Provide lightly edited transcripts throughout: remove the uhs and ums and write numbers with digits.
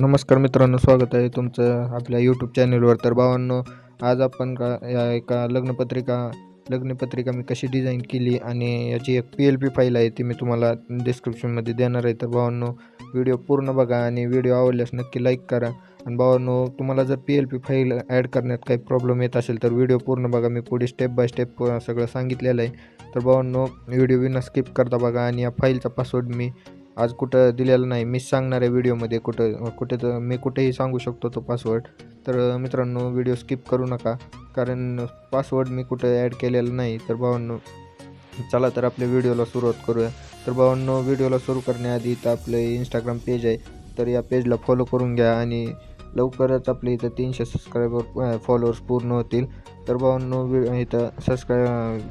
नमस्कार मित्रांनो, स्वागत आहे तुमचं आपल्या यूट्यूब चॅनलवर. तर भावांनो, आज आपण या एका लग्नपत्रिका मी कशी डिझाईन केली आणि याची एक PLP फाईल आहे, ती मी तुम्हाला डिस्क्रिप्शनमध्ये देणार आहे. तर भावांनो, व्हिडिओ पूर्ण बघा आणि व्हिडिओ आवडल्यास नक्की लाईक करा. आणि भावांनो, तुम्हाला जर PLP फाईल ॲड करण्यात काही प्रॉब्लेम येत असेल तर व्हिडिओ पूर्ण बघा. मी पुढे स्टेप बाय स्टेप सगळं सांगितलेलं आहे. तर भावांनो, व्हिडिओ बिना स्किप करता बघा. आणि या फाईलचा पासवर्ड मी आज कुठं दिलेलं नाही, मीच सांगणार आहे व्हिडिओमध्ये. तर मी कुठेही सांगू शकतो तो पासवर्ड. तर मित्रांनो, व्हिडिओ स्किप करू नका, कारण पासवर्ड मी कुठं ॲड केलेला नाही. तर भावांनो, चला तर आपल्या व्हिडिओला सुरुवात करूया. तर भावांनो, व्हिडिओला सुरू करण्याआधी इथं आपलं इंस्टाग्राम पेज आहे, तर या पेजला फॉलो करून घ्या. आणि लवकरच आपले इथं 300 फॉलोअर्स पूर्ण होतील. तर भावांनो, इथं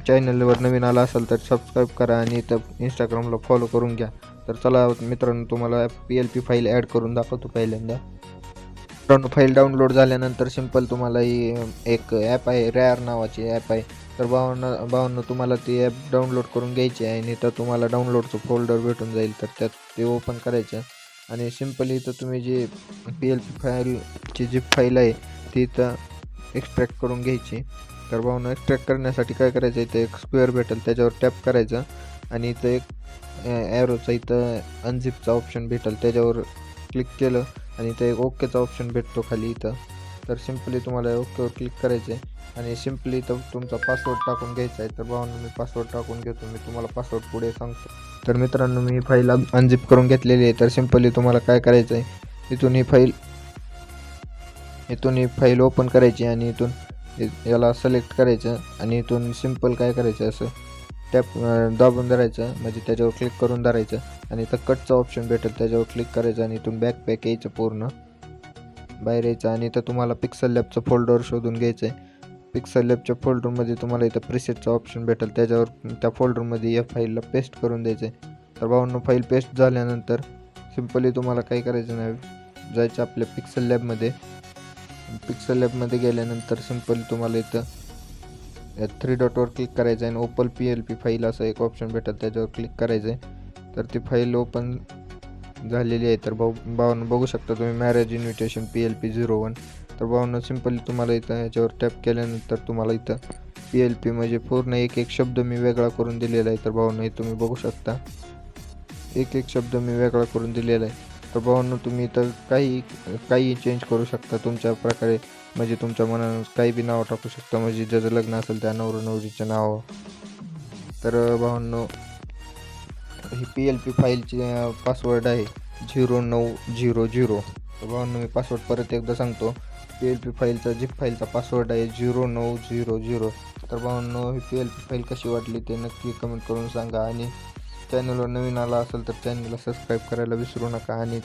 चॅनलवर नवीन आला असाल तर सबस्क्राईब करा आणि इथं इंस्टाग्रामला फॉलो करून घ्या. तर चला मित्रांनो, तुम्हाला PLP फाईल ॲड करून दाखवतो. पहिल्यांदा मित्रांनो, फाईल डाउनलोड झाल्यानंतर सिंपल तुम्हाला ही एक ॲप आहे, रॅर नावाची ॲप आहे. तर भावांनो, तुम्हाला ती ॲप डाउनलोड करून घ्यायची आहे आणि इथं तुम्हाला डाउनलोडचं फोल्डर भेटून जाईल. तर त्यात ते ओपन करायचं आणि सिंपली इथं तुम्ही जी PLP फाईलची जी फाईल आहे ती इथं एक्स्ट्रॅक्ट करून घ्यायची. तर भावांनो, एक्स्ट्रॅक्ट करण्यासाठी काय करायचं, इथं एक स्क्वेअर भेटेल, त्याच्यावर टॅप करायचं आणि इथं एक ॲरोचा इथं अनझिपचा ऑप्शन भेटेल, त्याच्यावर क्लिक केलं आणि इथं एक ओकेचा ऑप्शन भेटतो खाली इथं. तर सिम्पली तुम्हाला ओकेवर क्लिक करायचं आहे आणि सिम्पली इथं तुमचा पासवर्ड टाकून घ्यायचा आहे. तर भावांनो, मी पासवर्ड टाकून घेतो. मी तुम्हाला पासवर्ड पुढे सांगतो. तर मित्रांनो, मी फाईल अनझिप करून घेतलेली आहे. तर सिम्पली तुम्हाला काय करायचं आहे, इथून ही फाईल ओपन करायची आणि इथून याला सिलेक्ट करायचं आणि इथून सिम्पल काय करायचं, असं टॅप दाबून धरायचं, म्हणजे त्याच्यावर क्लिक करून धरायचं आणि इथं कटचं ऑप्शन भेटेल, त्याच्यावर क्लिक करायचं आणि इथून बॅक यायचं, पूर्ण बाहेर यायचं आणि इथं तुम्हाला पिक्सल लॅबचं फोल्डर शोधून घ्यायचं आहे. पिक्सल लॅबच्या फोल्डरमध्ये तुम्हाला इथं प्रिसेटचं ऑप्शन भेटेल, त्याच्यावर त्या फोल्डरमध्ये या फाईलला पेस्ट करून द्यायचं आहे. तर भावांनो, फाईल पेस्ट झाल्यानंतर सिम्पली तुम्हाला काय करायचं नाही, जायचं आपल्या पिक्सल लॅबमध्ये गेल्यानंतर सिम्पली तुम्हाला इथं 3 डॉटवर क्लिक करायचं आहे आणि ओपन PLP फाईल असं एक ऑप्शन भेटेल, त्याच्यावर क्लिक करायचं आहे. तर ती फाईल ओपन झालेली आहे. तर भावांनो, बघू शकता तुम्ही, मॅरेज इन्व्हिटेशन PLP 01. तर भावांनो, सिम्पली तुम्हाला इथं याच्यावर टॅप केल्यानंतर तुम्हाला इथं PLP म्हणजे पूर्ण एक शब्द मी वेगळा करून दिलेला आहे. तर भावांनो, हे तुम्ही बघू शकता, एक शब्द मी वेगळा करून दिलेला आहे. तर भावांनो, तुम्ही इथं काही चेंज करू शकता तुमच्या प्रकारे, म्हणजे तुमच्या मनानं काही बी नाव टाकू शकता, म्हणजे ज्याचं लग्न असेल त्या नवरीचं नाव. तर भावांनो, ही PLP फाईलची पासवर्ड आहे 0900. तर भावांनो, मी पासवर्ड परत एकदा सांगतो. PLP फाईलचा झिप फाईलचा पासवर्ड आहे 0900. तर भावांनो, ही PLP फाईल कशी वाटली ते नक्की कमेंट करून सांगा. आणि चॅनलवर नवीन आला असेल तर चॅनलला सबस्क्राईब करायला विसरू नका. आणि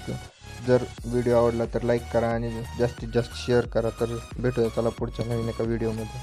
जर व्हिडिओ आवडला तर लाईक करा आणि जास्तीत जास्त शेअर करा. तर भेटूया चला पुढच्या नवीन एका व्हिडिओमध्ये.